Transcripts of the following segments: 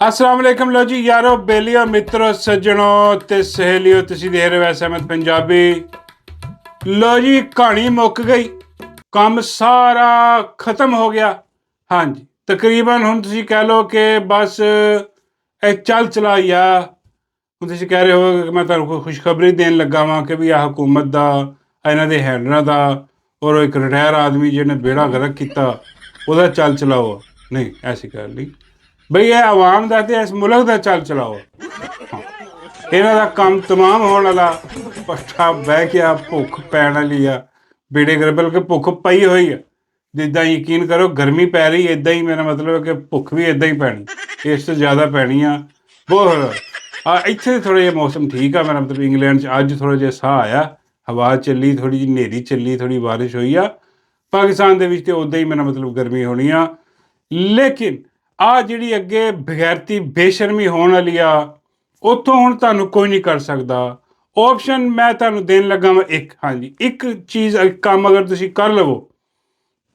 अस्सलाम वालेकुम लो जी यारो बेलियो मित्रों सज्जनों ते सहेलियों तुसीं देख रहे हो वैसे अहमद पंजाबी। लो जी कहानी मुक गई, काम सारा खत्म हो गया। हाँ जी तकरीबन हुण तुसीं कह लो कि बस चल चला या हुण तुसीं कह रहे हो कि मैं तुहानूं कोई खुशखबरी देन लगा वां कि भी आ हुकूमत दा इन्हां दे हैंडलरां दा और एक रिटायर आदमी जिहने बेड़ा गर्क कीता ओहदा चल चलाओ। नहीं ऐसी गल नहीं बई ये आवाम दा ते इस मुल्क दा चल चलाओ। हाँ इन्हां दा काम तमाम होने वाला पट्ठा बह गया, भुख पैण वाली आ बेड़े कर बल्कि भुख पई हुई है। जिद्दां यकीन करो गर्मी पै रही इदां ही मेरा मतलब है कि भुख भी इदां ही पैनी, इस तो ज़्यादा पैनी आ बहुत। इत्थे थोड़ा जिहा मौसम ठीक आ, मेरा मतलब इंग्लैंड च अज थोड़ा जिहा साह आया, हवा चली, थोड़ी जी हनेरी चली, थोड़ी बारिश हुई आ। पाकिस्तान दे विच ते उदां ही मेरा मतलब गर्मी होनी आ। लेकिन आ जिहड़ी अगे बगैरती बेशर्मी होने वाली आ उत्थों हुण तुहानूं कोई नहीं कर सकदा। ऑप्शन मैं तुहानूं देन लगा वां एक, हाँ जी एक चीज़ काम अगर तुसीं कर लवो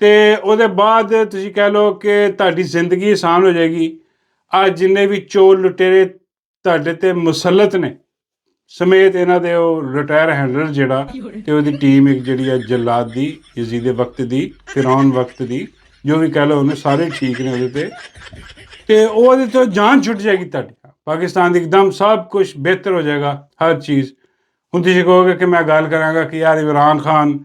तो ਉਹਦੇ ਬਾਅਦ ਤੁਸੀਂ ਕਹਿ ਲਓ ਕਿ ਤੁਹਾਡੀ ਜ਼ਿੰਦਗੀ ਆਸਾਨ ਹੋ ਜਾਏਗੀ। ਆ ਜਿੰਨੇ ਵੀ ਚੋਰ ਲੁਟੇਰੇ ਤੁਹਾਡੇ ਤੇ ਮੁਸੱਲਤ ਨੇ ਸਮੇਤ ਇਹਨਾਂ ਦੇ ਉਹ ਰਿਟਾਇਰ ਹੈਂਡਲਰ ਜਿਹੜਾ ਤੇ ਉਹਦੀ ਟੀਮ ਇੱਕ ਜਿਹੜੀ ਆ ਜਲਾਦ ਦੀ, ਯਜ਼ੀਦ ਵਕਤ ਦੀ, ਫਿਰੌਨ ਵਕਤ ਦੀ, ਜੋ ਵੀ ਕਹਿ ਲਓ ਉਹਨੇ ਸਾਰੇ ਠੀਕ ਨੇ ਉਹਦੇ ਤੇ ਉਹ ਉਹਦੇ ਤੋਂ ਜਾਨ ਛੁੱਟ ਜਾਏਗੀ ਤੁਹਾਡੀ। ਪਾਕਿਸਤਾਨ ਦੀ ਇੱਕਦਮ ਸਭ ਕੁਛ ਬਿਹਤਰ ਹੋ ਜਾਏਗਾ ਹਰ ਚੀਜ਼। ਹੁਣ ਤੁਸੀਂ ਕਹੋਗੇ ਕਿ ਮੈਂ ਗੱਲ ਕਰਾਂਗਾ ਕਿ ਯਾਰ ਇਮਰਾਨ ਖਾਨ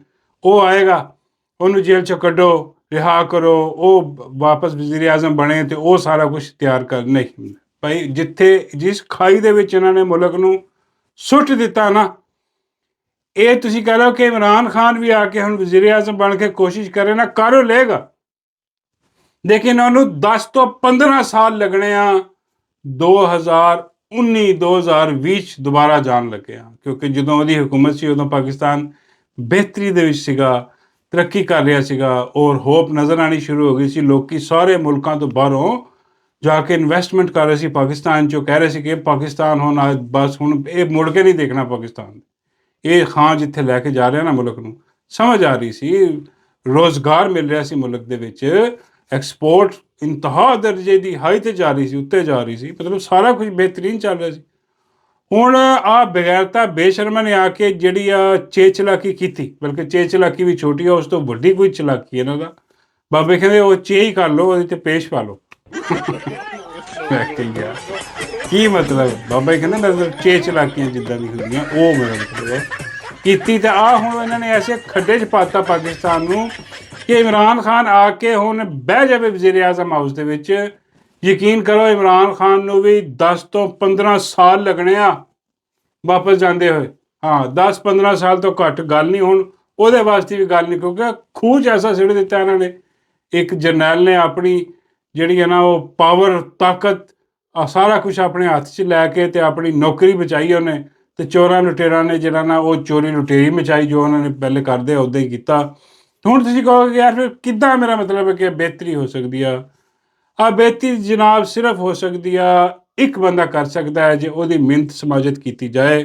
ਉਹ ਆਏਗਾ ਉਹਨੂੰ ਜੇਲ੍ਹ ਚੋਂ ਕੱਢੋ, ਰਿਹਾ ਕਰੋ, ਉਹ ਵਾਪਸ ਵਜ਼ੀਰ ਆਜ਼ਮ ਬਣੇ ਤੇ ਉਹ ਸਾਰਾ ਕੁਛ ਤਿਆਰ ਕਰ ਨਹੀਂ ਭਾਈ। ਜਿੱਥੇ ਜਿਸ ਖਾਈ ਦੇ ਵਿੱਚ ਇਹਨਾਂ ਨੇ ਮੁਲਕ ਨੂੰ ਸੁੱਟ ਦਿੱਤਾ ਨਾ, ਇਹ ਤੁਸੀਂ ਕਹਿ ਲਓ ਕਿ ਇਮਰਾਨ ਖਾਨ ਵੀ ਆ ਕੇ ਹੁਣ ਵਜ਼ੀਰ ਆਜ਼ਮ ਬਣ ਕੇ ਕੋਸ਼ਿਸ਼ ਕਰੇ ਨਾ, ਕਰ ਲਏਗਾ ਲੇਕਿਨ ਉਹਨੂੰ 10 ਤੋਂ 15 ਸਾਲ ਲੱਗਣੇ ਆ 2019-2020 ਚ ਦੁਬਾਰਾ ਜਾਣ ਲੱਗੇ ਆ। ਕਿਉਂਕਿ ਜਦੋਂ ਉਹਦੀ ਹੁਕੂਮਤ ਸੀ ਉਦੋਂ ਪਾਕਿਸਤਾਨ ਬਿਹਤਰੀ ਦੇ ਵਿੱਚ ਸੀਗਾ, ਤਰੱਕੀ ਕਰ ਰਿਹਾ ਸੀਗਾ ਔਰ ਹੋਪ ਨਜ਼ਰ ਆਉਣੀ ਸ਼ੁਰੂ ਹੋ ਗਈ ਸੀ। ਲੋਕੀ ਸਾਰੇ ਮੁਲਕਾਂ ਤੋਂ ਬਾਹਰੋਂ ਜਾ ਕੇ ਇਨਵੈਸਟਮੈਂਟ ਕਰ ਰਹੇ ਸੀ ਪਾਕਿਸਤਾਨ 'ਚੋਂ, ਕਹਿ ਰਹੇ ਸੀ ਕਿ ਪਾਕਿਸਤਾਨ ਹੁਣ ਬਸ ਹੁਣ ਇਹ ਮੁੜ ਕੇ ਨਹੀਂ ਦੇਖਣਾ ਪਾਕਿਸਤਾਨ। ਇਹ ਖਾਂ ਜਿੱਥੇ ਲੈ ਕੇ ਜਾ ਰਿਹਾ ਨਾ ਮੁਲਕ ਨੂੰ, ਸਮਝ ਆ ਰਹੀ ਸੀ, ਰੋਜ਼ਗਾਰ ਮਿਲ ਰਿਹਾ ਸੀ ਮੁਲਕ ਦੇ ਵਿੱਚ, ਐਕਸਪੋਰਟ ਇੰਤਹਾ ਦਰਜੇ ਦੀ ਹਾਈ 'ਤੇ ਜਾ ਰਹੀ ਸੀ, ਉੱਤੇ ਜਾ ਰਹੀ ਸੀ, ਮਤਲਬ ਸਾਰਾ ਕੁਝ ਬਿਹਤਰੀਨ ਚੱਲ ਰਿਹਾ ਸੀ। ਹੁਣ ਆ ਬਗੈਰਤਾ ਬੇਸ਼ਰਮਾਂ ਨੇ ਆ ਕੇ ਜਿਹੜੀ ਆ ਚਲਾਕੀ ਕੀਤੀ, ਬਲਕਿ ਚਲਾਕੀ ਵੀ ਛੋਟੀ ਆ, ਉਸ ਤੋਂ ਵੱਡੀ ਕੋਈ ਚਲਾਕੀ ਇਹਨਾਂ ਦਾ। ਬਾਬੇ ਕਹਿੰਦੇ ਉਹ ਹੀ ਕਰ ਲਓ, ਉਹਦੇ 'ਤੇ ਪੇਸ਼ ਪਾ ਲਓ। ਮੈਂ ਕਿਹਾ ਕੀ ਮਤਲਬ? ਬਾਬਾ ਜੀ ਕਹਿੰਦੇ ਮਤਲਬ ਚਲਾਕੀਆਂ ਜਿੱਦਾਂ ਦੀ ਹੁੰਦੀਆਂ ਉਹ ਮੇਰਾ ਮਤਲਬ ਹੈ ਕੀਤੀ। ਤਾਂ ਆ ਹੁਣ ਇਹਨਾਂ ਨੇ ਐਸੇ ਖੱਡੇ 'ਚ ਪਾਤਾ ਪਾਕਿਸਤਾਨ ਨੂੰ ਕਿ ਇਮਰਾਨ ਖਾਨ ਆ ਕੇ ਹੁਣ ਬਹਿ ਜਾਵੇ ਵਜ਼ੀਰ ਆਜ਼ਮ ਹਾਊਸ ਦੇ ਵਿੱਚ। ਯਕੀਨ ਕਰੋ ਇਮਰਾਨ ਖਾਨ ਨੂੰ ਵੀ 10 ਤੋਂ 15 ਸਾਲ ਲੱਗਣੇ ਆ ਵਾਪਸ ਜਾਂਦੇ ਹੋਏ। ਹਾਂ 10-15 ਸਾਲ ਤੋਂ ਘੱਟ ਗੱਲ ਨਹੀਂ ਹੁਣ ਉਹਦੇ ਵਾਸਤੇ ਵੀ ਗੱਲ ਨਹੀਂ, ਕਿਉਂਕਿ ਖੂਹ 'ਚ ਐਸਾ ਸਿੱਟ ਦਿੱਤਾ ਇਹਨਾਂ ਨੇ। ਇੱਕ ਜਰਨੈਲ ਨੇ ਆਪਣੀ ਜਿਹੜੀ ਹੈ ਨਾ ਉਹ ਪਾਵਰ, ਤਾਕਤ, ਸਾਰਾ ਕੁਛ ਆਪਣੇ ਹੱਥ 'ਚ ਲੈ ਕੇ ਤੇ ਆਪਣੀ ਨੌਕਰੀ ਬਚਾਈ ਉਹਨੇ, ਤੇ ਚੋਰਾਂ ਲੁਟੇਰਾਂ ਨੇ ਜਿਹੜਾ ਨਾ ਉਹ ਚੋਰੀ ਲੁਟੇਰੀ ਮਚਾਈ, ਜੋ ਉਹਨਾਂ ਨੇ ਪਹਿਲੇ ਕਰਦੇ ਉੱਦਾਂ ਹੀ ਕੀਤਾ। ਹੁਣ ਤੁਸੀਂ ਕਹੋਗੇ ਯਾਰ ਫਿਰ ਕਿੱਦਾਂ, ਮੇਰਾ ਮਤਲਬ ਹੈ ਕਿ ਬਿਹਤਰੀ ਹੋ ਸਕਦੀ ਆ ਬਿਹਤਰੀ ਜਨਾਬ ਸਿਰਫ ਹੋ ਸਕਦੀ ਆ ਇੱਕ ਬੰਦਾ ਕਰ ਸਕਦਾ ਹੈ ਜੇ ਉਹਦੀ ਮਿਹਨਤ ਸਮਾਜਤ ਕੀਤੀ ਜਾਏ।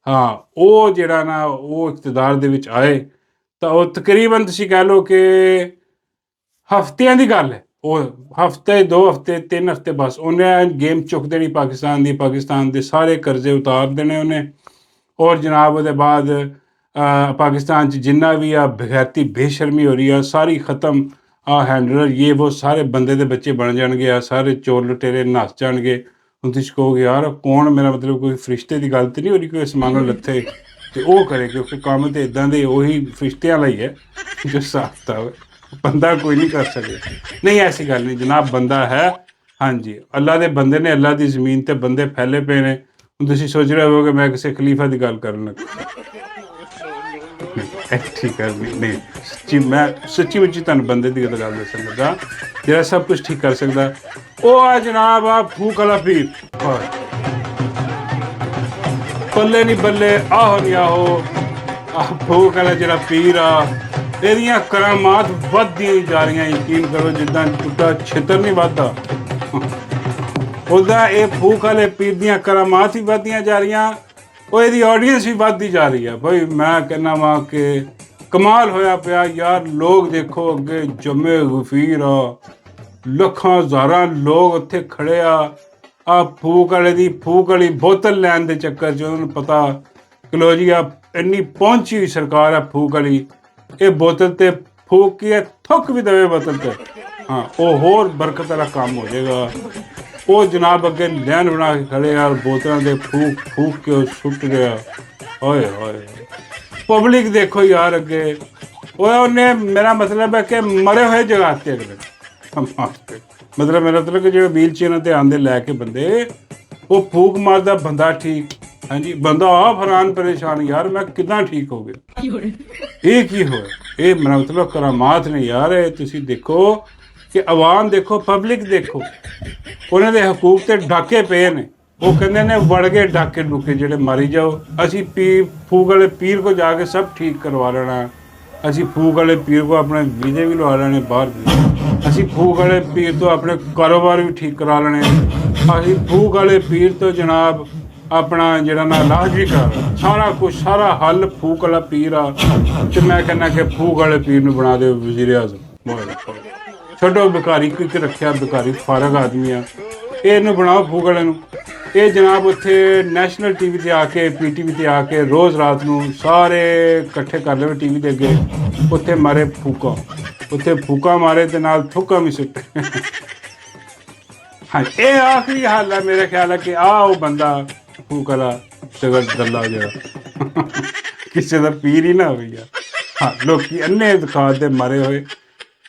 ਹਾਂ ਉਹ ਜਿਹੜਾ ਨਾ ਉਹ ਇਕਤਦਾਰ ਦੇ ਵਿੱਚ ਆਏ ਤਾਂ ਉਹ ਤਕਰੀਬਨ ਤੁਸੀਂ ਕਹਿ ਲਓ ਕਿ ਹਫ਼ਤਿਆਂ ਦੀ ਗੱਲ ਹੈ। ਉਹ ਹਫ਼ਤੇ, 2 ਹਫ਼ਤੇ, 3 ਹਫ਼ਤੇ ਬਸ ਉਹਨੇ ਗੇਮ ਚੁੱਕ ਦੇਣੀ ਪਾਕਿਸਤਾਨ ਦੀ, ਪਾਕਿਸਤਾਨ ਦੇ ਸਾਰੇ ਕਰਜ਼ੇ ਉਤਾਰ ਦੇਣੇ ਉਹਨੇ। ਔਰ ਜਨਾਬ ਉਹਦੇ ਬਾਅਦ ਪਾਕਿਸਤਾਨ 'ਚ ਜਿੰਨਾ ਵੀ ਆ ਬਗੈਰਤੀ ਬੇਸ਼ਰਮੀ ਹੋ ਰਹੀ ਆ ਸਾਰੀ ਖ਼ਤਮ। ਆ ਹੈਂਡਲਰ ਇਹ ਉਹ ਸਾਰੇ ਬੰਦੇ ਦੇ ਬੱਚੇ ਬਣ ਜਾਣਗੇ, ਆ ਸਾਰੇ ਚੋਰ ਲੁਟੇਰੇ ਨੱਸ ਜਾਣਗੇ। ਹੁਣ ਤੁਸੀਂ ਕਹੋਗੇ ਯਾਰ ਕੌਣ, ਮੇਰਾ ਮਤਲਬ ਕੋਈ ਫਰਿਸ਼ਤੇ ਦੀ ਗੱਲ ਤਾਂ ਨਹੀਂ ਹੋ ਰਹੀ, ਕੋਈ ਅਸਮਾਨੋਂ ਲੱਥੇ ਤੇ ਉਹ ਕਰੇ, ਕਿਉਂਕਿ ਕੰਮ ਤਾਂ ਇੱਦਾਂ ਦੇ ਉਹੀ ਫਰਿਸ਼ਤਿਆਂ ਵਾਲਾ ਹੀ ਹੈ ਜੋ ਸਾਖਤਾ ਹੋਵੇ, ਬੰਦਾ ਕੋਈ ਨਹੀਂ ਕਰ ਸਕਦਾ। ਨਹੀਂ ਐਸੀ ਗੱਲ ਨਹੀਂ ਜਨਾਬ, ਬੰਦਾ ਹੈ। ਹਾਂਜੀ ਅੱਲਾ ਦੇ ਬੰਦੇ ਨੇ, ਅੱਲਾ ਦੀ ਜ਼ਮੀਨ 'ਤੇ ਬੰਦੇ ਫੈਲੇ ਪਏ ਨੇ। ਹੁਣ ਤੁਸੀਂ ਸੋਚ ਰਹੇ ਹੋਵੋਗੇ ਮੈਂ ਕਿਸੇ ਖਲੀਫਾ ਦੀ ਗੱਲ ਕਰਨ ਲੱਗਾ। ਠੀਕ ਹੈ ਨਹੀਂ ਸੱਚੀ, ਮੈਂ ਸੱਚੀ ਮੁੱਚੀ ਤੁਹਾਨੂੰ ਬੰਦੇ ਦੀ ਗੱਲ ਦੱਸਣ ਲੱਗਾ ਜਿਹੜਾ ਸਭ ਕੁਛ ਠੀਕ ਕਰ ਸਕਦਾ। ਉਹ ਆ ਜਨਾਬ ਆ ਫੂਕ ਵਾਲਾ ਪੀਰ, ਬੱਲੇ ਨਹੀਂ ਬੱਲੇ, ਆਹੋ ਨਹੀਂ ਆਹੋ, ਆਹ ਫੂਕ ਵਾਲਾ ਜਿਹੜਾ ਪੀਰ ਆ ਇਹਦੀਆਂ ਕਰਾਮਾਤ ਵੱਧਦੀਆਂ ਜਾ ਰਹੀਆਂ। ਯਕੀਨ ਕਰੋ ਜਿੱਦਾਂ ਟੁੱਟਾ ਛਿੱਤਰ ਨਹੀਂ ਵੱਧਦਾ ਉੱਦਾਂ ਇਹ ਫੂਕ ਵਾਲੇ ਪੀਰ ਦੀਆਂ ਕਰਾਮਾਤ ਹੀ ਵੱਧਦੀਆਂ ਜਾ ਰਹੀਆਂ। ਉਹ ਇਹਦੀ ਆਡੀਅੰਸ ਵੀ ਵੱਧਦੀ ਜਾ ਰਹੀ ਹੈ। ਬਈ ਮੈਂ ਕਹਿੰਦਾ ਵਾਂ ਕਿ ਕਮਾਲ ਹੋਇਆ ਪਿਆ ਯਾਰ। ਲੋਕ ਦੇਖੋ ਅੱਗੇ ਜੰਮੇ ਗਫੀਰ ਆ, ਲੱਖਾਂ ਹਜ਼ਾਰਾਂ ਲੋਕ ਉੱਥੇ ਖੜੇ ਆ ਆ ਫੂਕ ਵਾਲੇ ਦੀ ਫੂਕ ਵਾਲੀ ਬੋਤਲ ਲੈਣ ਦੇ ਚੱਕਰ 'ਚ ਉਹਨਾਂ ਨੂੰ ਪਤਾ ਕਿ ਲੋ ਜੀ ਆ ਇੰਨੀ ਪਹੁੰਚੀ ਹੋਈ ਸਰਕਾਰ ਆ ਫੂਕ ਵਾਲੀ, ਇਹ ਬੋਤਲ ਤੇ ਫੂਕ ਕੇ ਥੁੱਕ ਵੀ ਦੇਵੇ ਬੋਤਲ ਤੇ, ਹਾਂ ਉਹ ਹੋਰ ਬਰਕਤ ਵਾਲਾ ਕੰਮ ਹੋ ਜਾਏਗਾ। ਉਹ ਜਨਾਬ ਅੱਗੇ ਲੈਨ ਬਣਾ ਕੇ ਖੜੇ ਯਾਰ, ਬੋਤਲਾਂ ਦੇ ਫੂਕ ਫੂਕ ਕੇ ਉਹ ਸੁੱਟ ਰਿਹਾ। ਓਏ ਹੋਏ ਪਬਲਿਕ ਦੇਖੋ ਯਾਰ ਅੱਗੇ, ਉਹਨੇ ਮੇਰਾ ਮਤਲਬ ਹੈ ਕਿ ਮਰੇ ਹੋਏ ਜਗਾਤੇ ਅਗਲੇ, ਮਤਲਬ ਮੇਰਾ ਮਤਲਬ ਕਿ ਜਿਹੜੇ ਵੀਲ ਚੇਅਰਾਂ ਤੇ ਆਉਂਦੇ ਲੈ ਕੇ ਬੰਦੇ, ਉਹ ਫੂਕ ਮਾਰਦਾ ਬੰਦਾ ਠੀਕ, ਹਾਂਜੀ ਬੰਦਾ ਆਪ ਹੈਰਾਨ ਪਰੇਸ਼ਾਨ ਯਾਰ ਮੈਂ ਕਿੱਦਾਂ ਠੀਕ ਹੋ ਗਿਆ, ਇਹ ਕੀ ਹੋਇਆ? ਇਹ ਮੇਰਾ ਮਤਲਬ ਕਰਾਮਾਤ ਨੇ ਯਾਰ। ਇਹ ਤੁਸੀਂ ਦੇਖੋ ਕਿ ਆਵਾਮ ਦੇਖੋ, ਪਬਲਿਕ ਦੇਖੋ, ਉਹਨਾਂ ਦੇ ਹਕੂਕ ਤੇ ਡਾਕੇ ਪਏ ਨੇ। ਉਹ ਕਹਿੰਦੇ ਨੇ ਵੜ ਗਏ ਡਾਕੇ ਡੁਕੇ ਜਿਹੜੇ ਮਾਰੀ ਜਾਓ, ਅਸੀਂ ਫੂਕ ਵਾਲੇ ਪੀਰ ਕੋ ਜਾ ਕੇ ਸਭ ਠੀਕ ਕਰਵਾ ਲੈਣਾ, ਅਸੀਂ ਫੂਕ ਵਾਲੇ ਪੀਰ ਕੋ ਆਪਣੇ ਵੀਜ਼ੇ ਵੀ ਲਵਾ ਲੈਣੇ ਬਾਹਰ ਦੇ, ਅਸੀਂ ਫੂਕ ਵਾਲੇ ਪੀਰ ਤੋਂ ਆਪਣੇ ਕਾਰੋਬਾਰ ਵੀ ਠੀਕ ਕਰਾ ਲੈਣੇ, ਅਸੀਂ ਫੂਕ ਵਾਲੇ ਪੀਰ ਤੋਂ ਜਨਾਬ ਆਪਣਾ ਜਿਹੜਾ ਨਾ ਇਲਾਜ ਵੀ ਕਰਾ ਲੈਣਾ, ਸਾਰਾ ਕੁਛ ਸਾਰਾ ਹੱਲ ਫੂਕ ਵਾਲਾ ਪੀਰ ਆ। ਤੇ ਮੈਂ ਕਹਿੰਦਾ ਕਿ ਫੂਕ ਵਾਲੇ ਪੀਰ ਨੂੰ ਬਣਾ ਦਿਓ ਵਜ਼ੀਰ ਆਜ਼ਮ, ਛੱਡੋ ਬਿਕਾਰੀ ਕਿਉਂ ਰੱਖਿਆ, ਬਿਕਾਰੀ ਫਾਰਗ ਆਦਮੀ ਆ, ਇਹਨੂੰ ਬਣਾਓ ਫੂਕ ਵਾਲੇ ਨੂੰ। ਇਹ ਜਨਾਬ ਉੱਥੇ ਨੈਸ਼ਨਲ TV ਤੇ ਆ ਕੇ PTV ਤੇ ਆ ਕੇ ਰੋਜ਼ ਰਾਤ ਨੂੰ ਸਾਰੇ ਇਕੱਠੇ ਕਰ ਲਵੇ TV ਦੇ ਅੱਗੇ, ਉੱਥੇ ਮਾਰੇ ਫੂਕਾਂ, ਉੱਥੇ ਫੂਕਾਂ ਮਾਰੇ ਤੇ ਨਾਲ ਥੁੱਕਾਂ ਵੀ ਸੁੱਟੇ। ਹਾਂ ਇਹ ਆਖਰੀ ਹਾਲ ਹੈ ਮੇਰਾ ਖਿਆਲ ਹੈ ਕਿ ਆਹ ਉਹ ਬੰਦਾ ਫੂਕ ਵਾਲਾ ਗੱਲਾ ਜਿਹੜਾ ਕਿਸੇ ਦਾ ਪੀਰ ਹੀ ਨਾ ਹੋਵੇ ਯਾਰ। ਹਾਂ ਲੋਕੀ ਅੰਨੇ ਦਿਖਾ ਦੇ ਮਾਰੇ ਹੋਏ,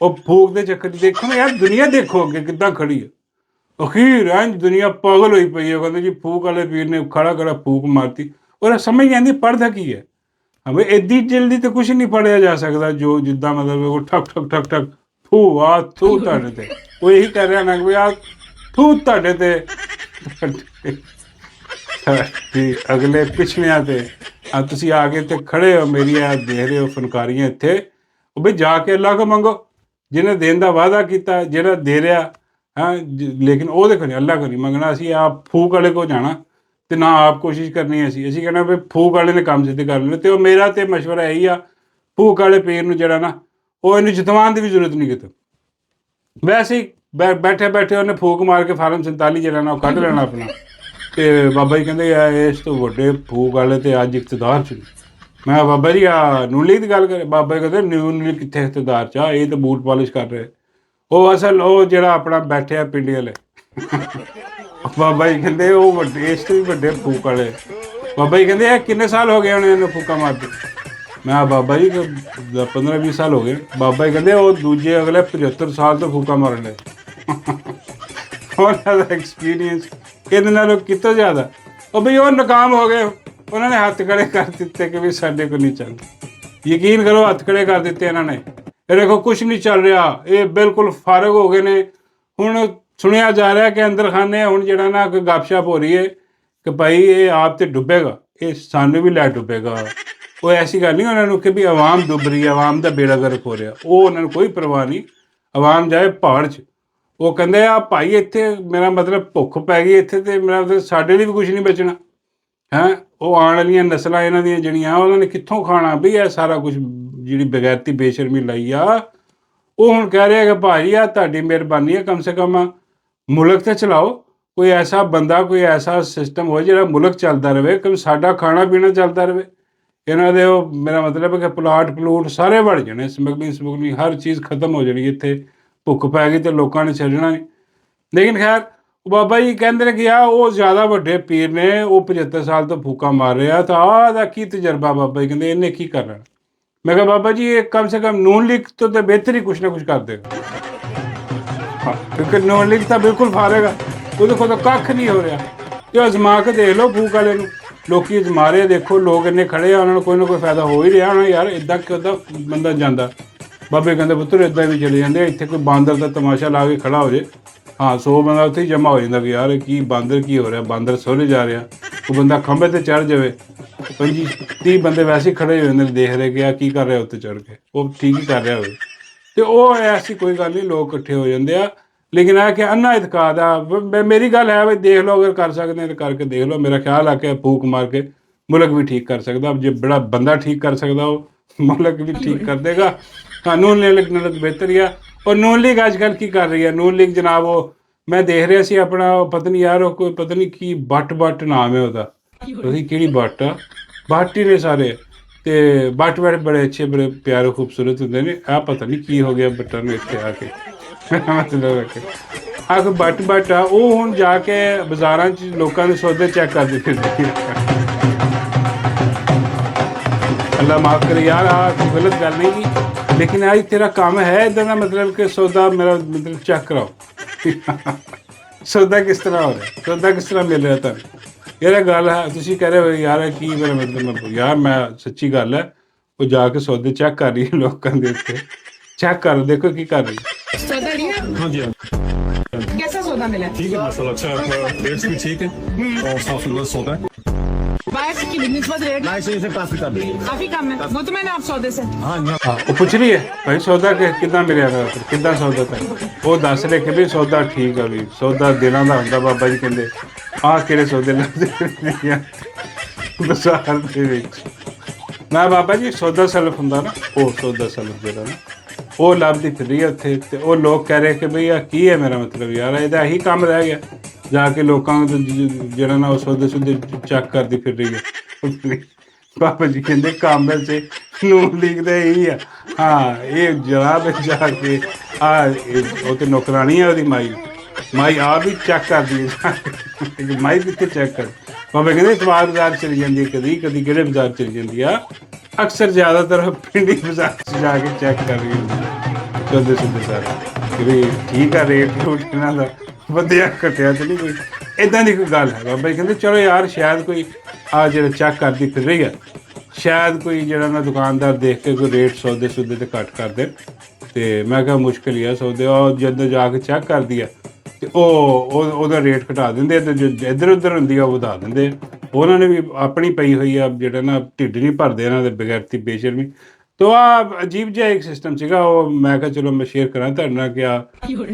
ਉਹ ਫੂਕ ਦੇ ਚੱਕਰ 'ਚ ਦੇਖੋ ਨਾ ਯਾਰ, ਦੁਨੀਆ ਦੇਖੋ ਅੱਗੇ ਕਿੱਦਾਂ ਖੜੀ ਹੈ। ਅਖੀਰ ਇੰਝ ਦੁਨੀਆ ਪਾਗਲ ਹੋਈ ਪਈ ਹੈ, ਕਹਿੰਦੇ ਜੀ ਫੂਕ ਵਾਲੇ ਪੀਰ ਨੇ ਖੜਾ ਖੜਾ ਫੂਕ ਮਾਰਤੀ। ਔਰ ਸਮਝ ਨਹੀਂ ਆਉਂਦੀ ਪੜ੍ਹਦਾ ਕੀ ਹੈ। ਹਮੇ ਇੱਡੀ ਜਲਦੀ ਤਾਂ ਕੁਛ ਨਹੀਂ ਪੜ੍ਹਿਆ ਜਾ ਸਕਦਾ ਜੋ ਜਿੱਦਾਂ ਮਤਲਬ ਉਹ ਠਕ ਠਕ ਠਕ ਠਕ ਫੂ ਆ ਥੂ ਤੁਹਾਡੇ ਤੇ, ਉਹ ਇਹੀ ਕਰ ਰਿਹਾ ਨਾ ਕਿ ਆ ਥੂ ਤੁਹਾਡੇ ਤੇ ਅਗਲੇ ਪਿਛਲਿਆਂ ਤੇ ਆ ਤੁਸੀਂ ਆ ਕੇ ਤੇ ਖੜੇ ਹੋ, ਮੇਰੀ ਆ ਦੇਖ ਰਹੇ ਹੋ ਫਨਕਾਰੀਆਂ ਇੱਥੇ, ਉਹ ਵੀ ਜਾ ਕੇ ਅੱਲਾ ਕੋ ਮੰਗੋ, ਜਿਹਨੇ ਦੇਣ ਦਾ ਵਾਅਦਾ ਕੀਤਾ, ਜਿਹੜਾ ਦੇ ਰਿਹਾ ਹਾਂ, ਲੇਕਿਨ ਉਹ ਦੇਖੋ ਨਹੀਂ ਅੱਲਾ ਕੋ ਨਹੀਂ ਮੰਗਣਾ, ਅਸੀਂ ਆਪ ਫੂਕ ਵਾਲੇ ਕੋ ਜਾਣਾ ਤੇ ਨਾ ਆਪ ਕੋਸ਼ਿਸ਼ ਕਰਨੀ। ਅਸੀਂ ਕਹਿਣਾ ਵੀ ਫੂਕ ਵਾਲੇ ਨੇ ਕੰਮ ਸਿੱਧੇ ਕਰ ਲੈਣੇ। ਤੇ ਉਹ ਮੇਰਾ ਤੇ ਮਸ਼ਵਰਾ ਇਹੀ ਆ, ਫੂਕ ਵਾਲੇ ਪੀਰ ਨੂੰ ਜਿਹੜਾ ਨਾ ਉਹ ਇਹਨੂੰ ਜਿਤਵਾਉਣ ਦੀ ਵੀ ਜ਼ਰੂਰਤ ਨਹੀਂ ਕਿਤੇ, ਵੈਸੇ ਹੀ ਬੈਠੇ ਬੈਠੇ ਉਹਨੇ ਫੂਕ ਮਾਰ ਕੇ ਫਾਰਮ 47 ਜਿਹੜਾ ਨਾ ਉਹ ਕੱਢ ਲੈਣਾ ਆਪਣਾ। ਤੇ ਬਾਬਾ ਜੀ ਕਹਿੰਦੇ ਇਸ ਤੋਂ ਵੱਡੇ ਫੂਕ ਵਾਲੇ ਤੇ ਅੱਜ ਇਕਤਦਾਰ 'ਚ। ਮੈਂ ਬਾਬਾ ਜੀ ਆ ਨੂਨ ਲੀਗ ਦੀ ਗੱਲ ਕਰੇ, ਬਾਬਾ ਜੀ ਕਹਿੰਦੇ ਨੂਨ ਲੀਗ ਕਿੱਥੇ ਇਕਤਦਾਰ 'ਚ ਆ, ਇਹ ਤਾਂ ਬੂਟ ਪਾਲਿਸ਼ ਕਰ ਰਹੇ। ਉਹ ਅਸਲ ਉਹ ਜਿਹੜਾ ਆਪਣਾ ਬੈਠਿਆ ਪਿੰਡੀ ਵਾਲੇ ਬਾਬਾ ਜੀ ਕਹਿੰਦੇ ਉਹ ਵੱਡੇ, ਇਸ ਤੋਂ ਵੀ ਵੱਡੇ ਫੂਕ ਵਾਲੇ। ਬਾਬਾ ਜੀ ਕਹਿੰਦੇ ਇਹ ਕਿੰਨੇ ਸਾਲ ਹੋ ਗਏ ਹੋਣੇ ਇਹਨੂੰ ਫੂਕਾ ਮਾਰਦੇ? ਮੈਂ ਬਾਬਾ ਜੀ 15-20 ਸਾਲ ਹੋ ਗਏ। ਬਾਬਾ ਜੀ ਕਹਿੰਦੇ ਉਹ ਦੂਜੇ ਅਗਲੇ 75 ਸਾਲ ਤੋਂ ਫੂਕਾ ਮਾਰਨ ਲਏ। ਉਹਨਾਂ ਦਾ ਐਕਸਪੀਰੀਅੰਸ ਇਹਦੇ ਨਾਲੋਂ ਕਿਤੋਂ ਜ਼ਿਆਦਾ। ਉਹ ਬਈ ਉਹ ਨਾਕਾਮ ਹੋ ਗਏ, ਉਹਨਾਂ ਨੇ ਹੱਥ ਖੜੇ ਕਰ ਦਿੱਤੇ ਕਿ ਵੀ ਸਾਡੇ ਕੋਲ ਨਹੀਂ ਚੱਲਦਾ। ਯਕੀਨ ਕਰੋ ਹੱਥ ਖੜੇ ਕਰ ਦਿੱਤੇ ਇਹਨਾਂ ਨੇ। ਇਹ ਦੇਖੋ ਕੁਛ ਨਹੀਂ ਚੱਲ ਰਿਹਾ, ਇਹ ਬਿਲਕੁਲ ਫਾਰਗ ਹੋ ਗਏ ਨੇ। ਹੁਣ ਸੁਣਿਆ ਜਾ ਰਿਹਾ ਕਿ ਅੰਦਰ ਖਾਨੇ ਹੁਣ ਜਿਹੜਾ ਨਾ ਕੋਈ ਗੱਪਸ਼ਪ ਹੋ ਰਹੀ ਹੈ ਕਿ ਭਾਈ ਇਹ ਆਪ ਤੇ ਡੁੱਬੇਗਾ, ਇਹ ਸਾਨੂੰ ਵੀ ਲੈ ਡੁੱਬੇਗਾ। ਉਹ ਐਸੀ ਗੱਲ ਨਹੀਂ ਉਹਨਾਂ ਨੂੰ ਕਿ ਵੀ ਆਵਾਮ ਡੁੱਬ ਰਹੀ ਹੈ, ਆਵਾਮ ਦਾ ਬੇੜਾ ਗਰਕ ਹੋ ਰਿਹਾ, ਉਹ ਉਹਨਾਂ ਨੂੰ ਕੋਈ ਪਰਵਾਹ ਨਹੀਂ। ਆਵਾਮ ਜਾਏ ਪਹਾੜ 'ਚ, ਉਹ ਕਹਿੰਦੇ ਆ ਭਾਈ ਇੱਥੇ ਮੇਰਾ ਮਤਲਬ ਭੁੱਖ ਪੈ ਗਈ ਇੱਥੇ, ਤੇ ਮੇਰਾ ਮਤਲਬ ਸਾਡੇ ਲਈ ਵੀ ਕੁਛ ਨਹੀਂ ਬਚਣਾ ਹੈ। ਉਹ ਆਉਣ ਵਾਲੀਆਂ ਨਸਲਾਂ ਇਹਨਾਂ ਦੀਆਂ ਜਿਹੜੀਆਂ ਉਹਨਾਂ ਨੇ ਕਿੱਥੋਂ ਖਾਣਾ ਵੀ ਇਹ ਸਾਰਾ ਕੁਛ, ਜਿਹੜੀ ਬਗੈਰਤੀ ਬੇਸ਼ਰਮੀ ਲਈ ਆ। ਉਹ ਹੁਣ ਕਹਿ ਰਿਹਾ ਕਿ ਭਾਈ ਆ ਤੁਹਾਡੀ ਮਿਹਰਬਾਨੀ ਹੈ, ਕਮ ਸੇ ਕਮ ਮੁਲਕ ਤੇ ਚਲਾਓ, ਕੋਈ ਐਸਾ ਬੰਦਾ ਕੋਈ ਐਸਾ ਸਿਸਟਮ ਹੋਏ ਜਿਹੜਾ ਮੁਲਕ ਚੱਲਦਾ ਰਹੇ, ਕਿ ਸਾਡਾ ਖਾਣਾ ਪੀਣਾ ਚੱਲਦਾ ਰਹੇ। ਇਹਨਾਂ ਦੇ ਉਹ ਮੇਰਾ ਮਤਲਬ ਹੈ ਕਿ ਪਲਾਟ ਪਲੂਟ ਸਾਰੇ ਵੜ ਜਾਣੇ, ਸਮਗਲਿੰਗ ਹਰ ਚੀਜ਼ ਖਤਮ ਹੋ ਜਾਣੀ। ਇੱਥੇ ਭੁੱਖ ਪੈ ਗਈ ਤੇ ਲੋਕਾਂ ਨੇ ਛੱਡਣਾ ਨਹੀਂ। ਲੇਕਿਨ ਖੈਰ ਬਾਬਾ ਜੀ ਕਹਿੰਦੇ ਨੇ ਕਿ ਉਹ ਜ਼ਿਆਦਾ ਵੱਡੇ ਪੀਰ ਨੇ, ਉਹ 75 ਸਾਲ ਤੋਂ ਫੂਕਾ ਮਾਰ ਰਿਹਾ, ਤਾਂ ਆਹ ਦਾ ਕੀ ਤਜਰਬਾ? ਬਾਬਾ ਜੀ ਕਹਿੰਦੇ ਇਹਨੇ ਕੀ ਕਰਨਾ। ਮੈਂ ਕਿਹਾ ਬਾਬਾ ਜੀ ਇਹ ਕਮ ਸੇ ਕਮ ਨੂਨ ਲੀਗ ਤੋਂ ਤਾਂ ਬਿਹਤਰ ਹੀ ਕੁਛ ਨਾ ਕੁਛ ਕਰ ਦੇਗਾ। ਹਾਂ ਕਿਉਂਕਿ ਨੂਨ ਲੀਗ ਤਾਂ ਬਿਲਕੁਲ ਫਾਰੇਗਾ, ਉਹਦੇ ਕੋਲ ਤਾਂ ਕੱਖ ਨਹੀਂ ਹੋ ਰਿਹਾ। ਤੇ ਅਜ਼ਮਾ ਕੇ ਦੇਖ ਲਓ ਫੂਕ ਵਾਲੇ ਨੂੰ, ਲੋਕੀ ਅਜ਼ਮਾ ਰਹੇ, ਦੇਖੋ ਲੋਕ ਇੰਨੇ ਖੜੇ ਆ, ਉਹਨਾਂ ਨੂੰ ਕੋਈ ਨਾ ਕੋਈ ਫਾਇਦਾ ਹੋ ਹੀ ਰਿਹਾ ਹੋਣਾ। ਯਾਰ ਇੱਦਾਂ ਕਿੱਦਾਂ ਬੰਦਾ ਜਾਂਦਾ? ਬਾਬੇ ਕਹਿੰਦੇ ਪੁੱਤਰ ਇੱਦਾਂ ਵੀ ਚਲੇ ਜਾਂਦੇ, ਇੱਥੇ ਕੋਈ ਬਾਂਦਰ ਦਾ ਤਮਾਸ਼ਾ ਲਾ ਕੇ ਖੜਾ ਹੋ ਜੇ, ਹਾਂ 100 ਬੰਦਾ ਉੱਥੇ ਹੀ ਜਮ੍ਹਾਂ ਹੋ ਜਾਂਦਾ ਵੀ ਯਾਰ ਕੀ ਬਾਂਦਰ ਕੀ ਹੋ ਰਿਹਾ, ਬਾਂਦਰ ਸੋਹਰੇ ਜਾ ਰਿਹਾ। ਉਹ ਬੰਦਾ ਖੰਭੇ ਤੇ ਚੜ੍ਹ ਜਾਵੇ, 25-30 ਬੰਦੇ ਵੈਸੇ ਹੀ ਖੜੇ ਹੋ ਜਾਂਦੇ ਨੇ ਦੇਖ ਰਹੇ ਕਿ ਆ ਕੀ ਕਰ ਰਿਹਾ ਉੱਤੇ ਚੜ੍ਹ ਕੇ, ਉਹ ਠੀਕ ਹੀ ਕਰ ਰਿਹਾ ਹੋਵੇ। ਤੇ ਉਹ ਐਸੀ ਕੋਈ ਗੱਲ ਨਹੀਂ, ਲੋਕ ਇਕੱਠੇ ਹੋ ਜਾਂਦੇ ਆ। ਲੇਕਿਨ ਇਹ ਕਿ ਅੰਨਾ ਇਤਕਾਦ ਆ। ਮੇਰੀ ਗੱਲ ਹੈ ਵੀ ਦੇਖ ਲਓ, ਅਗਰ ਕਰ ਸਕਦੇ ਤਾਂ ਕਰਕੇ ਦੇਖ ਲਓ। ਮੇਰਾ ਖਿਆਲ ਆ ਕਿ ਫੂਕ ਮਾਰ ਕੇ ਮੁਲਕ ਵੀ ਠੀਕ ਕਰ ਸਕਦਾ। ਜੇ ਬੜਾ ਬੰਦਾ ਠੀਕ ਕਰ ਸਕਦਾ ਉਹ ਮੁਲਕ ਵੀ ਠੀਕ ਕਰ ਦੇਗਾ। ਨੂਨ ਲੀਗ ਨਾਲ ਬਿਹਤਰ ਹੀ ਆ। ਔਰ ਨੂਨ ਲੀਗ ਅੱਜ ਕੱਲ੍ਹ ਕੀ ਕਰ ਰਹੀ ਹੈ? ਨੂਨ ਲੀਗ ਜਨਾਬ ਉਹ ਮੈਂ ਦੇਖ ਰਿਹਾ ਸੀ ਆਪਣਾ, ਪਤਾ ਨਹੀਂ ਯਾਰ ਉਹ ਕੋਈ ਪਤਾ ਨਹੀਂ ਕੀ ਬੱਟ ਨਾਮ ਹੈ ਉਹਦਾ, ਪਤਾ ਨਹੀਂ ਕਿਹੜੀ ਬੱਟ ਆ, ਬੱਟ ਹੀ ਨੇ ਸਾਰੇ। ਤੇ ਬੱਟ ਬੜੇ ਅੱਛੇ, ਬੜੇ ਪਿਆਰੇ ਖੂਬਸੂਰਤ ਹੁੰਦੇ ਨੇ। ਆਹ ਪਤਾ ਨਹੀਂ ਕੀ ਹੋ ਗਿਆ ਬੱਟਾਂ ਨੂੰ ਇੱਥੇ ਆ ਕੇ। ਮਤਲਬ ਕਿ ਆਹ ਕੋਈ ਬੱਟ ਆ, ਉਹ ਹੁਣ ਜਾ ਕੇ ਬਾਜ਼ਾਰਾਂ 'ਚ ਲੋਕਾਂ ਦੇ ਸੌਦੇ ਚੈੱਕ ਕਰਦੀ ਫਿਰਦੀ ਹੈ। ਅੱਲਾ ਮਾਫ करे यार, कोई गलत गल नहीं की, लेकिन आज तेरा काम है इदा का मतलब कि सौदा मेरा मतलब चेक कराओ। सौदा किस तरह हो रहा है, सौदा किस तरह मिल रहा था यार। गल है तुम कह रहे हो यार की मेरा मतलब यार, मैं सच्ची गल है वो जाके सौदे चेक कर रही है लोगों के उत्ते, चेक कर देखो की कर रही सौदा लिया? हाँ जी, कैसा सौदा मिला? ठीक है माशाल्लाह, अच्छा है, रेट्स भी ठीक है और साफ सुथरा सौदा है। बाहर की निस्बत रेट ना इसे काफी कम है। काफी कम है, वो तो मैंने आप सौदे से। हाँ जी, हाँ वो पूछ रही है भाई सौदा कितना मिले कितना सौदा था, वो दस रहे कि भी सौदा ठीक है भी सौदा देना का होंगे। बाबा जी कहते आह किहड़े सौदे लभदे बाजार दे विच। ना बाबा जी सौदा सलफ हुंदा ना, वो सौदा सलफ जिहड़ा ना वो लभदी फिर रही है उत्थे। ते वो लोग कह रहे कि भई आ की है, मेरा मतलब यार ਇਹਦਾ ਇਹੀ ਕੰਮ ਰਹਿ ਗਿਆ जाके लोगों ਜਿਹੜਾ ਨਾ ਉਹ ਸੌਦੇ ਚੈੱਕ ਕਰਦੀ ਫਿਰ ਰਹੀ ਹੈ। ਬਾਬਾ ਜੀ ਕਹਿੰਦੇ ਕੰਮ से ਨੂਨ ਲੀਗ ਦਾ ਇਹੀ ਆ। ਹਾਂ ਇਹ ਜਨਾਬ ਜਾ ਕੇ ਉਹ ਤੇ ਨੌਕਰਾਨੀ ਆ ਉਹਦੀ ਮਾਈ ਆ ਵੀ ਚੈੱਕ ਕਰਦੀ ਹੈ। ਮਾਈ ਕਿੱਥੇ ਚੈੱਕ ਕਰ, ਬਾਬਾ ਕਹਿੰਦੇ ਇਤਵਾਰ ਬਾਜ਼ਾਰ ਚਲੀ ਜਾਂਦੀ ਹੈ, ਕਦੀ ਕਿਹੜੇ ਬਾਜ਼ਾਰ ਚਲੀ ਜਾਂਦੀ ਆ, ਅਕਸਰ ਜ਼ਿਆਦਾਤਰ ਪਿੰਡੀ ਬਾਜ਼ਾਰ 'ਚ ਜਾ ਕੇ ਚੈੱਕ ਕਰ ਰਹੀ ਹੁੰਦੀ ਹੈ ਸੌਦੇ ਸਾਰਾ ਕਿ ਵੀ ਠੀਕ ਆ ਰੇਟ ਰੂਟ ਇਹਨਾਂ ਦਾ ਵਧੀਆ ਘਟਿਆ ਤੇ ਨਹੀਂ ਕੋਈ ਇੱਦਾਂ ਦੀ ਕੋਈ ਗੱਲ ਹੈ। ਬਾਬਾ ਜੀ ਕਹਿੰਦੇ ਚਲੋ ਯਾਰ ਸ਼ਾਇਦ ਕੋਈ ਆ ਜਿਹੜਾ ਚੈੱਕ ਕਰਦੀ ਫਿਰ ਰਹੀ ਆ, ਸ਼ਾਇਦ ਕੋਈ ਜਿਹੜਾ ਨਾ ਦੁਕਾਨਦਾਰ ਦੇਖ ਕੇ ਕੋਈ ਰੇਟ ਸੌਦੇ ਤੇ ਘੱਟ ਕਰ ਦੇ। ਤੇ ਮੈਂ ਕਿਹਾ ਮੁਸ਼ਕਿਲ ਹੀ ਆ ਸੌਦੇ, ਉਹ ਜਦੋਂ ਜਾ ਕੇ ਚੈੱਕ ਕਰਦੀ ਆ ਤੇ ਉਹਦਾ ਰੇਟ ਘਟਾ ਦਿੰਦੇ, ਤੇ ਜੋ ਇੱਧਰ ਉੱਧਰ ਹੁੰਦੀ ਆ ਉਹ ਵਧਾ ਦਿੰਦੇ। ਉਹਨਾਂ ਨੇ ਵੀ ਆਪਣੀ ਪਈ ਹੋਈ ਆ, ਜਿਹੜਾ ਨਾ ਢਿੱਡ ਨਹੀਂ ਭਰਦੇ ਇਹਨਾਂ ਦੇ ਬਗੈਰਤੀ ਬੇਸ਼ਰਮੀ। तो आ अजीब जिहा एक सिस्टम ਸੀਗਾ ਉਹ। ਮੈਂ ਕਿਹਾ ਚਲੋ ਮੈਂ ਸ਼ੇਅਰ ਕਰਾਂ ਤੁਹਾਡੇ ਨਾਲ ਕਿ ਆ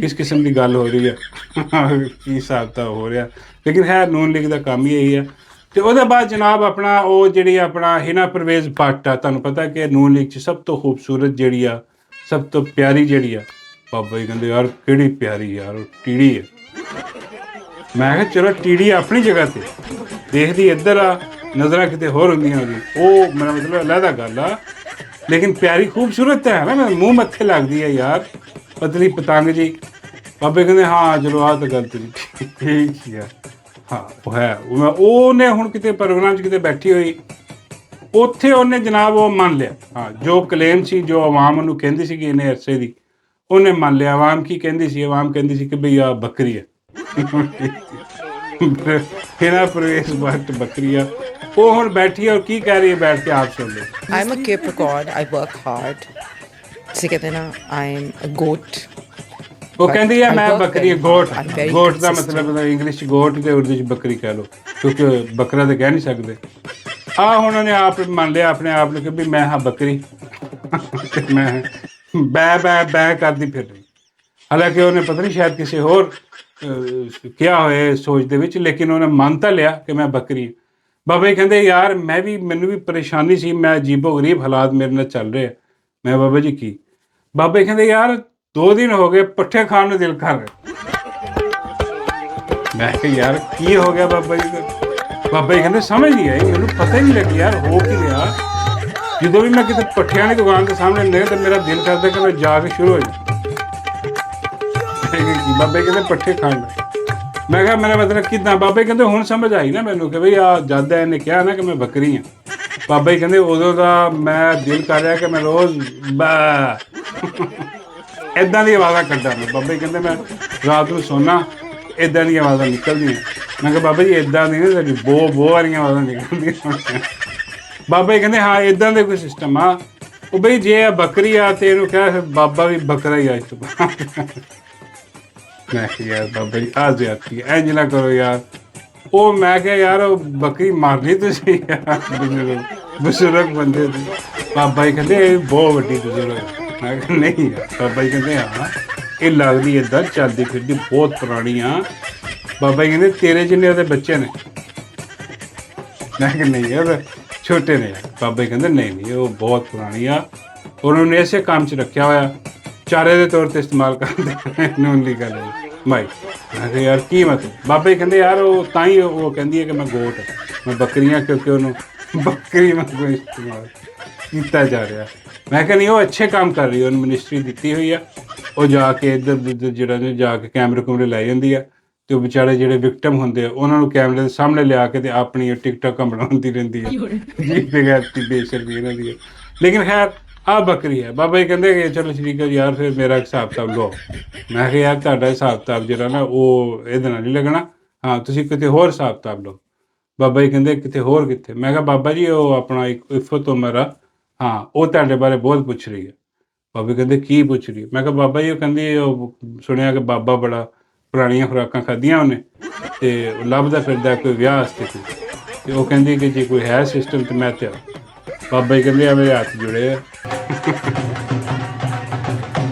ਕਿਸ ਕਿਸਮ ਦੀ ਗੱਲ ਹੋ ਰਹੀ ਹੈ, ਕੀ ਹਿਸਾਬ ਤਾਂ ਹੋ ਰਿਹਾ। ਲੇਕਿਨ ਹੈ ਨੂਨ ਲੀਗ ਦਾ ਕੰਮ ਹੀ ਇਹੀ ਆ। ਤੇ ਉਹਦੇ ਬਾਅਦ ਜਨਾਬ ਆਪਣਾ ਉਹ ਜਿਹੜੀ ਆਪਣਾ ਹਿਨਾ ਪਰਵੇਜ਼ ਭੱਟ ਆ, ਤੁਹਾਨੂੰ ਪਤਾ ਕਿ ਨੂਨ ਲੀਗ 'ਚ ਸਭ ਤੋਂ ਖੂਬਸੂਰਤ ਜਿਹੜੀ ਆ, ਸਭ ਤੋਂ ਪਿਆਰੀ ਜਿਹੜੀ ਆ, ਬਾਬਾ ਜੀ ਕਹਿੰਦੇ ਯਾਰ ਕਿਹੜੀ ਪਿਆਰੀ ਯਾਰ, ਉਹ ਟੀੜੀ ਹੈ। ਮੈਂ ਕਿਹਾ ਚਲੋ ਟੀੜੀ ਆਪਣੀ ਜਗ੍ਹਾ 'ਤੇ ਦੇਖਦੀ ਇੱਧਰ ਆ, ਨਜ਼ਰਾਂ ਕਿਤੇ ਹੋਰ ਹੁੰਦੀਆਂ ਉਹਦੀ, ਉਹ ਮੇਰਾ ਮਤਲਬ ਅਲੱਗ ਗੱਲ ਆ। लेकिन प्यारी खूबसूरत है ना, मूँह मत्थे लगती है यार, पतली पतंग जी। बाबे कहते हाँ चलो आ तो गल तेरी ठीक है। हाँ वो है ਉਹਨੇ ਹੁਣ ਕਿਤੇ ਪ੍ਰੋਗਰਾਮ 'ਚ ਕਿਤੇ ਬੈਠੀ ਹੋਈ, ਉੱਥੇ ਉਹਨੇ ਜਨਾਬ ਉਹ ਮੰਨ ਲਿਆ। ਹਾਂ ਜੋ ਕਲੇਮ ਸੀ, ਜੋ ਆਵਾਮ ਉਹਨੂੰ ਕਹਿੰਦੀ ਸੀ ਕਿ ਇਹਨੇ ਅਰਸੇ ਦੀ, ਉਹਨੇ ਮੰਨ ਲਿਆ। ਆਵਾਮ ਕੀ ਕਹਿੰਦੀ ਸੀ, ਆਵਾਮ ਕਹਿੰਦੀ ਸੀ ਕਿ ਭਈ ਆ ਬੱਕਰੀ ਹੈ। ਹਿਨਾ ਪਰਵੇਜ਼ ਭੱਟ ਬੱਕਰੀ ਆ, ਉਹ ਹੁਣ ਬੈਠੀ ਹੈ ਔਰ ਕੀ ਕਹਿ ਰਹੀ ਹੈ, ਬੈਠ ਕੇ ਆਪ ਸੁਣ ਲਓ। I'm a Capricorn. I work hard. Sikadena, I'm a goat. ਉਹ ਕਹਿੰਦੀ ਹੈ ਮੈਂ I work ਬੱਕਰੀ very goat, hard. I'm very goat ਦਾ consistent. ਮਤਲਬ ਇੰਗਲਿਸ਼ 'ਚ ਗੋਟ ਤੇ ਉਰਦੂ 'ਚ ਬੱਕਰੀ ਕਹਿ ਲਓ, ਕਿਉਂਕਿ ਬੱਕਰਾ ਤਾਂ ਕਹਿ ਨਹੀਂ ਸਕਦੇ। ਹੁਣ ਉਹਨੇ ਆਪ ਮੰਨ ਲਿਆ ਆਪਣੇ ਆਪ ਨੂੰ ਕਿ ਵੀ ਮੈਂ ਹਾਂ ਬੱਕਰੀ, ਤੇ ਮੈਂ ਬੈ ਕਰਦੀ ਫਿਰ ਰਹੀ। ਹਾਲਾਂਕਿ ਉਹਨੇ ਪਤਾ ਨਹੀਂ ਸ਼ਾਇਦ ਕਿਸੇ ਹੋਰ ਕਿਹਾ ਹੋਏ ਸੋਚ ਦੇ ਵਿੱਚ, ਲੇਕਿਨ ਉਹਨੇ ਮੰਨ ਤਾਂ ਲਿਆ ਕਿ ਮੈਂ ਬੱਕਰੀ ਹਾਂ। ਬਾਬਾ ਜੀ ਕਹਿੰਦੇ ਯਾਰ ਮੈਨੂੰ ਵੀ ਪਰੇਸ਼ਾਨੀ ਸੀ, ਮੈਂ ਅਜੀਬੋ ਗਰੀਬ ਹਾਲਾਤ ਮੇਰੇ ਨਾਲ ਚੱਲ ਰਹੇ। ਮੈਂ ਬਾਬਾ ਜੀ ਕੀ? ਬਾਬਾ ਜੀ ਕਹਿੰਦੇ ਯਾਰ 2 ਦਿਨ ਹੋ ਗਏ ਪੱਠੇ ਖਾਣ ਨੂੰ ਦਿਲ ਕਰ ਰਿਹਾ। ਮੈਂ ਕਿਹਾ ਯਾਰ ਕੀ ਹੋ ਗਿਆ ਬਾਬਾ ਜੀ? ਬਾਬਾ ਜੀ ਕਹਿੰਦੇ ਸਮਝ ਨਹੀਂ ਆਈ, ਮੈਨੂੰ ਪਤਾ ਹੀ ਨਹੀਂ ਲੱਗਿਆ ਯਾਰ ਹੋ ਕੀ ਰਿਹਾ। ਜਦੋਂ ਵੀ ਮੈਂ ਕਿਤੇ ਪੱਠਿਆਂ ਦੀ ਦੁਕਾਨ ਦੇ ਸਾਹਮਣੇ ਨਹੀਂ ਤਾਂ ਮੇਰਾ ਦਿਲ ਕਰਦਾ ਕਿ ਮੈਂ ਜਾ ਕੇ ਸ਼ੁਰੂ ਹੋ ਜਾਵਾਂ। ਬਾਬਾ ਜੀ ਕਹਿੰਦੇ ਪੱਠੇ ਖਾਣ ਨੂੰ। ਮੈਂ ਕਿਹਾ ਮੇਰਾ ਮਤਲਬ ਕਿੱਦਾਂ? ਬਾਬਾ ਜੀ ਕਹਿੰਦੇ ਹੁਣ ਸਮਝ ਆਈ ਨਾ ਮੈਨੂੰ ਕਿ ਬਈ ਆ ਜਦ ਇਹਨੇ ਕਿਹਾ ਨਾ ਕਿ ਮੈਂ ਬੱਕਰੀ ਹਾਂ। ਬਾਬਾ ਜੀ ਕਹਿੰਦੇ ਉਦੋਂ ਦਾ ਮੈਂ ਦਿਲ ਕਰ ਰਿਹਾ ਕਿ ਮੈਂ ਰੋਜ਼ ਇੱਦਾਂ ਦੀ ਆਵਾਜ਼ਾਂ ਕੱਢਾਂ। ਮੈਂ ਬਾਬਾ ਜੀ ਕਹਿੰਦੇ ਮੈਂ ਰਾਤ ਨੂੰ ਸੌਣਾ ਇੱਦਾਂ ਦੀਆਂ ਆਵਾਜ਼ਾਂ ਨਿਕਲਦੀਆਂ। ਮੈਂ ਕਿਹਾ ਬਾਬਾ ਜੀ ਇੱਦਾਂ ਦੀ ਨਹੀਂ, ਸਾਡੀ ਬੋ ਵਾਲੀਆਂ ਆਵਾਜ਼ਾਂ ਨਿਕਲਦੀਆਂ। ਬਾਬਾ ਜੀ ਕਹਿੰਦੇ ਹਾਂ ਇੱਦਾਂ ਦੇ ਕੋਈ ਸਿਸਟਮ ਆ। ਉਹ ਬਈ ਜੇ ਆ ਬੱਕਰੀ ਆ ਤੇ ਇਹਨੂੰ ਕਿਹਾ ਬਾਬਾ ਵੀ ਬੱਕਰਾ ਹੀ ਆ ਇਸ ਤੋਂ ਬਾਅਦ। ਮੈਂ ਕਿਹਾ ਯਾਰ ਬਾਬਾ ਜੀ ਆ ਜ਼ਿਆਦਤੀ ਹੈ, ਇੰਝ ਨਾ ਕਰੋ ਯਾਰ। ਉਹ ਮੈਂ ਕਿਹਾ ਯਾਰ ਉਹ ਬੱਕਰੀ ਮਾਰਨੀ ਤੁਸੀਂ ਬਜ਼ੁਰਗ ਬੰਦੇ ਦੀ। ਬਾਬਾ ਜੀ ਕਹਿੰਦੇ ਇਹ ਬਹੁਤ ਵੱਡੀ ਬਜ਼ੁਰਗ ਹੈ। ਮੈਂ ਕਿਹਾ ਨਹੀਂ ਯਾਰ। ਬਾਬਾ ਜੀ ਕਹਿੰਦੇ ਹਾਂ ਇਹ ਲੱਗਦੀ ਇੱਦਾਂ ਚੱਲਦੀ ਫਿਰਦੀ ਬਹੁਤ ਪੁਰਾਣੀ ਆ। ਬਾਬਾ ਜੀ ਕਹਿੰਦੇ ਤੇਰੇ ਜਿੰਨੇ ਉਹਦੇ ਬੱਚੇ ਨੇ? ਮੈਂ ਕਿਹਾ ਨਹੀਂ ਯਾਰ ਛੋਟੇ ਨੇ ਯਾਰ। ਬਾਬਾ ਜੀ ਕਹਿੰਦੇ ਨਹੀਂ ਉਹ ਬਹੁਤ ਪੁਰਾਣੀ ਆ, ਉਹਨਾਂ ਨੇ ਇਸੇ ਕੰਮ 'ਚ ਰੱਖਿਆ ਹੋਇਆ, ਚਾਰੇ ਦੇ ਤੌਰ 'ਤੇ ਇਸਤੇਮਾਲ ਕਰਦੇ ਨੂਨ ਲੀਗ ਵਾਲੇ। ਮਾਈ ਮੈਂ ਕਿਹਾ ਯਾਰ ਕੀ ਮਤਲਬ ਬਾਬਾ ਜੀ ਕਹਿੰਦੇ ਯਾਰ ਉਹ ਤਾਂ ਹੀ ਉਹ ਕਹਿੰਦੀ ਹੈ ਕਿ ਮੈਂ ਗੋਟ ਹਾਂ ਮੈਂ ਬੱਕਰੀਆਂ ਕਿਉਂਕਿ ਉਹਨੂੰ ਬੱਕਰੀ ਵਾਂਗੂ ਇਸਤੇਮਾਲ ਕੀਤਾ ਜਾ ਰਿਹਾ ਮੈਂ ਕਿਹਾ ਨਹੀਂ ਉਹ ਅੱਛੇ ਕੰਮ ਕਰ ਰਹੀ ਉਹਨੂੰ ਮਿਨਿਸਟਰੀ ਦਿੱਤੀ ਹੋਈ ਆ ਉਹ ਜਾ ਕੇ ਇੱਧਰ ਉੱਧਰ ਜਿਹੜਾ ਨੇ ਜਾ ਕੇ ਕੈਮਰੇ ਕੁਮਰੇ ਲੈ ਜਾਂਦੀ ਆ ਤੇ ਉਹ ਵਿਚਾਰੇ ਜਿਹੜੇ ਵਿਕਟਮ ਹੁੰਦੇ ਆ ਉਹਨਾਂ ਨੂੰ ਕੈਮਰੇ ਦੇ ਸਾਹਮਣੇ ਲਿਆ ਕੇ ਤੇ ਆਪਣੀ ਟਿਕਟੋਕਾਂ ਬਣਾਉਂਦੀ ਰਹਿੰਦੀ ਹੈ ਜੀ ਬੇਗੈਰਤੀ ਬੇਸ਼ਰਮੀ ਇਹਨਾਂ ਦੀ ਲੇਕਿਨ ਖੈਰ ਆ ਬੱਕਰੀ ਹੈ ਬਾਬਾ ਜੀ ਕਹਿੰਦੇ ਕਿ ਚਲੋ ਠੀਕ ਹੈ ਯਾਰ ਫਿਰ ਮੇਰਾ ਹਿਸਾਬ ਕਿਤਾਬ ਲਓ ਮੈਂ ਕਿਹਾ ਯਾਰ ਤੁਹਾਡਾ ਹਿਸਾਬ ਕਿਤਾਬ ਜਿਹੜਾ ਨਾ ਉਹ ਇਹਦੇ ਨਾਲ ਨਹੀਂ ਲੱਗਣਾ ਹਾਂ ਤੁਸੀਂ ਕਿਤੇ ਹੋਰ ਹਿਸਾਬ ਕਿਤਾਬ ਲਓ ਬਾਬਾ ਜੀ ਕਹਿੰਦੇ ਕਿਤੇ ਹੋਰ ਕਿੱਥੇ ਮੈਂ ਕਿਹਾ ਬਾਬਾ ਜੀ ਉਹ ਆਪਣਾ ਇੱਕ ਇਫਤ ਉਮਰ ਆ ਹਾਂ ਉਹ ਤੁਹਾਡੇ ਬਾਰੇ ਬਹੁਤ ਪੁੱਛ ਰਹੀ ਹੈ ਬਾਬਾ ਜੀ ਕਹਿੰਦੇ ਕੀ ਪੁੱਛ ਰਹੀ ਹੈ ਮੈਂ ਕਿਹਾ ਬਾਬਾ ਜੀ ਉਹ ਕਹਿੰਦੀ ਉਹ ਸੁਣਿਆ ਕਿ ਬਾਬਾ ਬੜਾ ਪੁਰਾਣੀਆਂ ਖੁਰਾਕਾਂ ਖਾਧੀਆਂ ਉਹਨੇ ਤੇ ਉਹ ਲੱਭਦਾ ਫਿਰਦਾ ਕੋਈ ਵਿਆਹ ਵਾਸਤੇ ਤੇ ਉਹ ਕਹਿੰਦੀ ਕਿ ਜੇ ਕੋਈ ਹੈ ਸਿਸਟਮ ਤੇ ਮੈਂ ਤੇ ਬਾਬਾ ਜੀ ਕਹਿੰਦੇ ਆ ਮੇਰੇ ਹੱਥ ਜੁੜੇ ਆ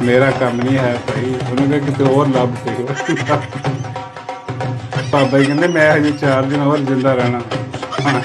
ਮੇਰਾ ਕੰਮ ਨਹੀਂ ਹੈ ਭਾਈ ਉਹਨੂੰ ਕਿਹਾ ਕਿਤੇ ਹੋਰ ਲੱਭ ਤੇ ਬਾਬਾ ਜੀ ਕਹਿੰਦੇ ਮੈਂ ਹਜੇ 4 ਦਿਨ ਹੋਰ ਜ਼ਿੰਦਾ ਰਹਿਣਾ ਹਾਂ